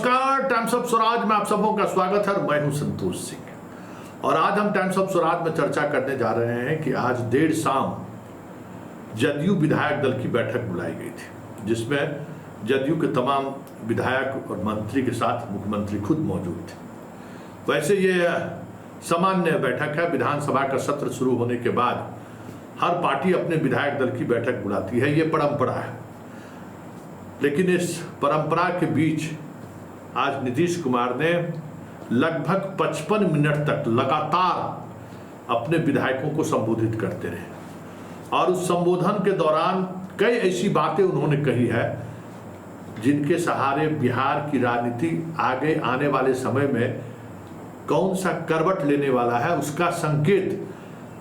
नमस्कार, times of Swaraj में आप सबों का स्वागत है। मैं हूं संतोष सिंह और आज हम टाइम्स ऑफ स्वराज में चर्चा करने जा रहे हैं कि आज देर शाम जदयू विधायक दल की बैठक बुलाई गई थी, जिसमें जदयू के तमाम विधायक और मंत्री के साथ मुख्यमंत्री खुद मौजूद थे। वैसे ये सामान्य बैठक है। विधानसभा का सत्र शुरू होने के बाद हर पार्टी अपने विधायक दल की बैठक बुलाती है, ये परंपरा है। लेकिन इस परंपरा के बीच आज नीतीश कुमार ने लगभग 55 मिनट तक लगातार अपने विधायकों को संबोधित करते रहे और उस संबोधन के दौरान कई ऐसी बातें उन्होंने कही है जिनके सहारे बिहार की राजनीति आगे आने वाले समय में कौन सा करवट लेने वाला है, उसका संकेत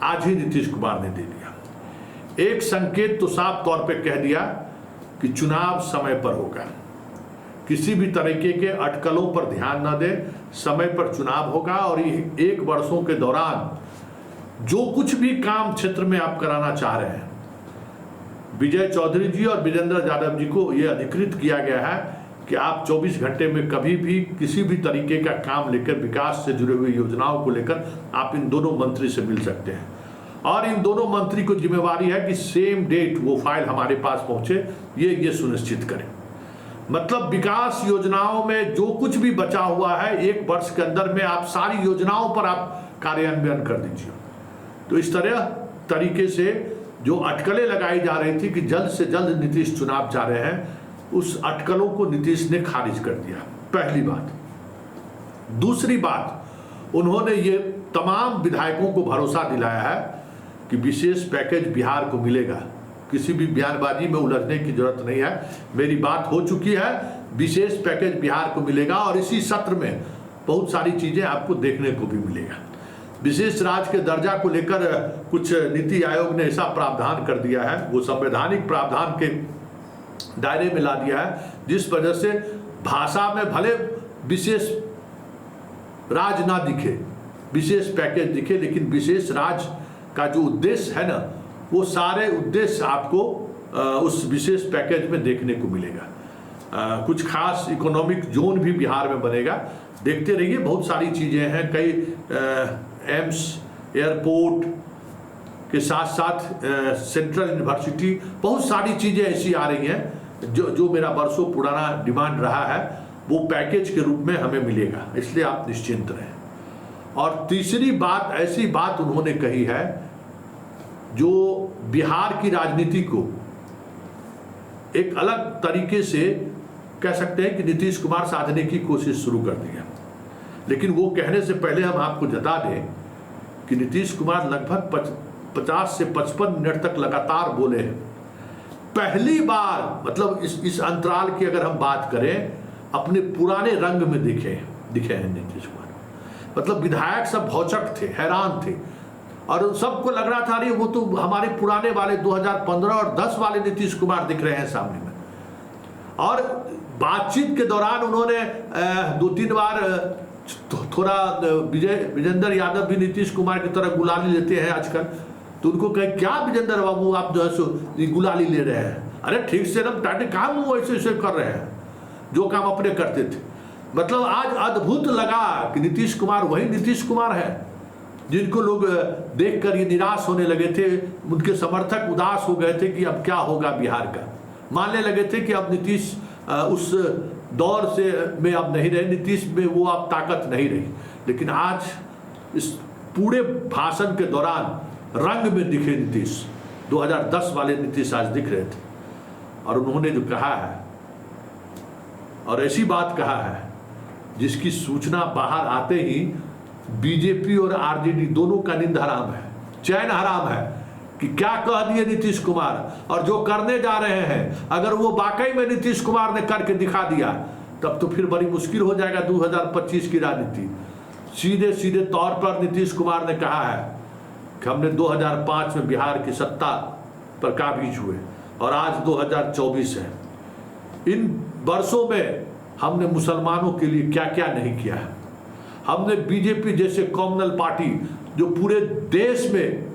आज ही नीतीश कुमार ने दे दिया। एक संकेत तो साफ तौर पे कह दिया कि चुनाव समय पर होगा, किसी भी तरीके के अटकलों पर ध्यान न दें, समय पर चुनाव होगा और ये 1 वर्षों के दौरान जो कुछ भी काम क्षेत्र में आप कराना चाह रहे हैं, विजय चौधरी जी और विजेंद्र यादव जी को ये अधिकृत किया गया है कि आप 24 घंटे में कभी भी किसी भी तरीके का काम लेकर, विकास से जुड़े हुए योजनाओं को लेकर आप इन दोनों मंत्री से मिल सकते हैं और इन दोनों मंत्री को जिम्मेवारी है कि सेम डेट वो फाइल हमारे पास पहुंचे, ये सुनिश्चित करें। मतलब विकास योजनाओं में जो कुछ भी बचा हुआ है 1 वर्ष के अंदर में आप सारी योजनाओं पर आप कार्यान्वयन कर दीजिए। तो इस तरीके से जो अटकलें लगाई जा रही थी कि जल्द से जल्द नीतीश चुनाव चाह रहे हैं, उस अटकलों को नीतीश ने खारिज कर दिया, पहली बात। दूसरी बात, उन्होंने ये तमाम विधायकों को भरोसा दिलाया है कि विशेष पैकेज बिहार को मिलेगा। किसी भी बयानबाजी में उलझने की जरूरत नहीं है, मेरी बात हो चुकी है, विशेष पैकेज बिहार को मिलेगा और इसी सत्र में बहुत सारी चीजें आपको देखने को भी मिलेगा। विशेष राज्य के दर्जा को लेकर कुछ नीति आयोग ने ऐसा प्रावधान कर दिया है, वो संवैधानिक प्रावधान के दायरे में ला दिया है, जिस वजह से भाषा में भले विशेष राज्य ना दिखे, विशेष पैकेज दिखे, लेकिन विशेष राज्य का जो उद्देश्य है ना, वो सारे उद्देश्य आपको उस विशेष पैकेज में देखने को मिलेगा। कुछ खास इकोनॉमिक जोन भी बिहार में बनेगा, देखते रहिए। बहुत सारी चीज़ें हैं, कई एम्स, एयरपोर्ट के साथ साथ सेंट्रल यूनिवर्सिटी, बहुत सारी चीज़ें ऐसी आ रही हैं जो मेरा बरसों पुराना डिमांड रहा है, वो पैकेज के रूप में हमें मिलेगा, इसलिए आप निश्चिंत रहें। और तीसरी बात, ऐसी बात उन्होंने कही है जो बिहार की राजनीति को एक अलग तरीके से कह सकते हैं कि नीतीश कुमार साधने की कोशिश शुरू कर दी है। लेकिन वो कहने से पहले हम आपको बता दें कि नीतीश कुमार लगभग 50 से 55 मिनट तक लगातार बोले हैं। पहली बार, मतलब इस अंतराल की अगर हम बात करें, अपने पुराने रंग में दिखे हैं नीतीश कुमार। मतलब विधायक सब भौचक थे, हैरान थे और सबको लग रहा था अरे वो तो हमारे पुराने वाले 2015 और 10 वाले नीतीश कुमार दिख रहे हैं सामने में। और बातचीत के दौरान उन्होंने 2-3 बार थोड़ा विजेंद्र यादव भी नीतीश कुमार की तरह गुलाली लेते हैं आजकल, तो उनको कहे क्या विजेंद्र बाबू आप जो है सो गुलाली ले रहे हैं, अरे ठीक से एकदम टाटे काम वो ऐसे कर रहे हैं जो काम अपने करते थे। मतलब आज अद्भुत लगा कि नीतीश कुमार वही नीतीश कुमार है जिनको लोग देखकर ये निराश होने लगे थे, उनके समर्थक उदास हो गए थे कि अब क्या होगा बिहार का। मानने लगे थे कि अब नीतीश उस दौर से में अब नहीं रहे, नीतीश में वो अब ताकत नहीं रही। लेकिन आज इस पूरे भाषण के दौरान रंग में दिखे नीतीश, 2010 वाले नीतीश आज दिख रहे थे। और उन्होंने जो कहा है, और ऐसी बात कहा है जिसकी सूचना बाहर आते ही बीजेपी और आरजेडी दोनों का नींद हराम है, चैन हराम है कि क्या कह दिए नीतीश कुमार और जो करने जा रहे हैं, अगर वो वाकई में नीतीश कुमार ने करके दिखा दिया तब तो फिर बड़ी मुश्किल हो जाएगा 2025 की राजनीति। सीधे तौर पर नीतीश कुमार ने कहा है कि हमने 2005 में बिहार की सत्ता पर काबिज हुए और आज 2024 है। इन वर्षों में हमने मुसलमानों के लिए क्या क्या नहीं किया है। हमने बीजेपी जैसे कम्युनल पार्टी जो पूरे देश में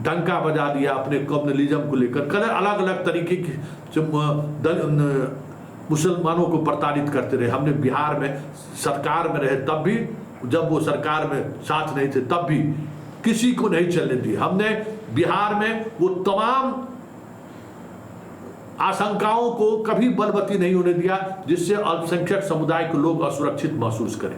डंका बजा दिया अपने कम्युनलिज्म को लेकर, अलग अलग तरीके की मुसलमानों को प्रताड़ित करते रहे। हमने बिहार में सरकार में रहे तब भी, जब वो सरकार में साथ नहीं थे तब भी किसी को नहीं चलने दी। हमने बिहार में वो तमाम आशंकाओं को कभी बलवती नहीं होने दिया जिससे अल्पसंख्यक समुदाय के लोग असुरक्षित महसूस करें।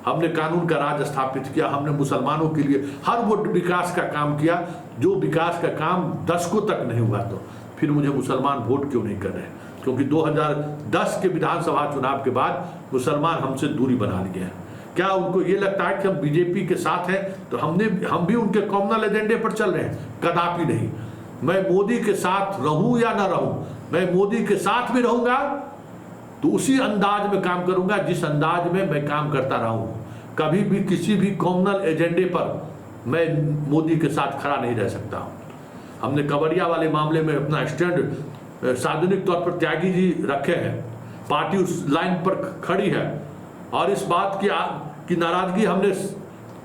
हमने कानून का राज स्थापित किया। हमने मुसलमानों के लिए हर वो विकास का काम किया जो विकास का काम दशकों तक नहीं हुआ। तो फिर मुझे मुसलमान वोट क्यों नहीं कर रहे हैं? क्योंकि 2010 के विधानसभा चुनाव के बाद मुसलमान हमसे दूरी बना लिए हैं। क्या उनको ये लगता है कि हम बीजेपी के साथ हैं तो हम भी उनके कॉमनल एजेंडे पर चल रहे हैं? कदापि नहीं। मैं मोदी के साथ रहूं या ना रहूं, मैं मोदी के साथ भी रहूंगा तो उसी अंदाज में काम करूंगा जिस अंदाज में मैं काम करता रहा हूं। कभी भी किसी भी कॉमनल एजेंडे पर मैं मोदी के साथ खड़ा नहीं रह सकता हूं। हमने कवरिया वाले मामले में अपना स्टैंड सार्वजनिक तौर पर त्यागी जी रखे हैं। पार्टी उस लाइन पर खड़ी है और इस बात की नाराजगी हमने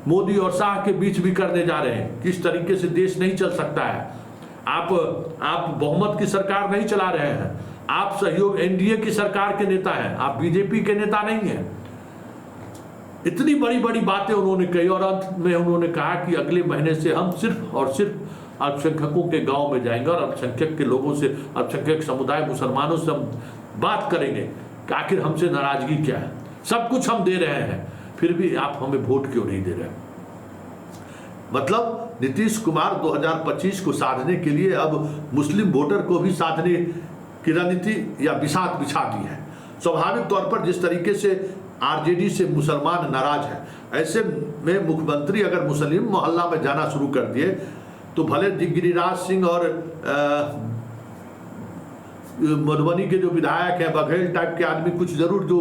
मोदी और शाह के बीच भी करने जा रहे हैं। किस तरीके से देश नहीं चल सकता है। आप बहुमत की सरकार नहीं चला रहे हैं, आप सहयोग एनडीए की सरकार के नेता हैं, आप बीजेपी के नेता नहीं हैं। इतनी बड़ी बड़ी बातें उन्होंने कही और अंत में उन्होंने कहा कि अगले महीने से हम सिर्फ और सिर्फ अल्पसंख्यकों के गांव में जाएंगे और अल्पसंख्यक के लोगों से, अल्पसंख्यक समुदाय मुसलमानों से हम बात करेंगे कि आखिर हमसे नाराजगी क्या है। सब कुछ हम दे रहे हैं फिर भी आप हमें वोट क्यों नहीं दे रहे? मतलब नीतीश कुमार 2025 को साधने के लिए अब मुस्लिम वोटर को भी साधने की रणनीति या बिसात बिछा दी है। स्वाभाविक तौर पर जिस तरीके से आरजेडी से मुसलमान नाराज है, ऐसे में मुख्यमंत्री अगर मुस्लिम मोहल्ला में जाना शुरू कर दिए तो भले गिरिराज सिंह और मधुबनी के जो विधायक हैं, बघेल टाइप के आदमी कुछ जरूर जो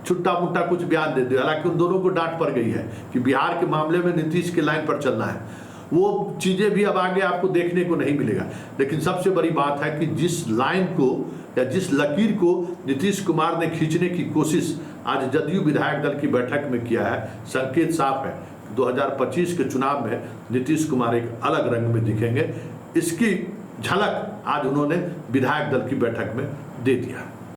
छुट्टा मुट्टा कुछ बयान दे दे, हालांकि उन दोनों को डांट पड़ गई है कि बिहार के मामले में नीतीश के लाइन पर चलना है। वो चीज़ें भी अब आगे आपको देखने को नहीं मिलेगा। लेकिन सबसे बड़ी बात है कि जिस लाइन को या जिस लकीर को नीतीश कुमार ने खींचने की कोशिश आज जदयू विधायक दल की बैठक में किया है, संकेत साफ है 2025 के चुनाव में नीतीश कुमार एक अलग रंग में दिखेंगे। इसकी झलक आज उन्होंने विधायक दल की बैठक में दे दिया।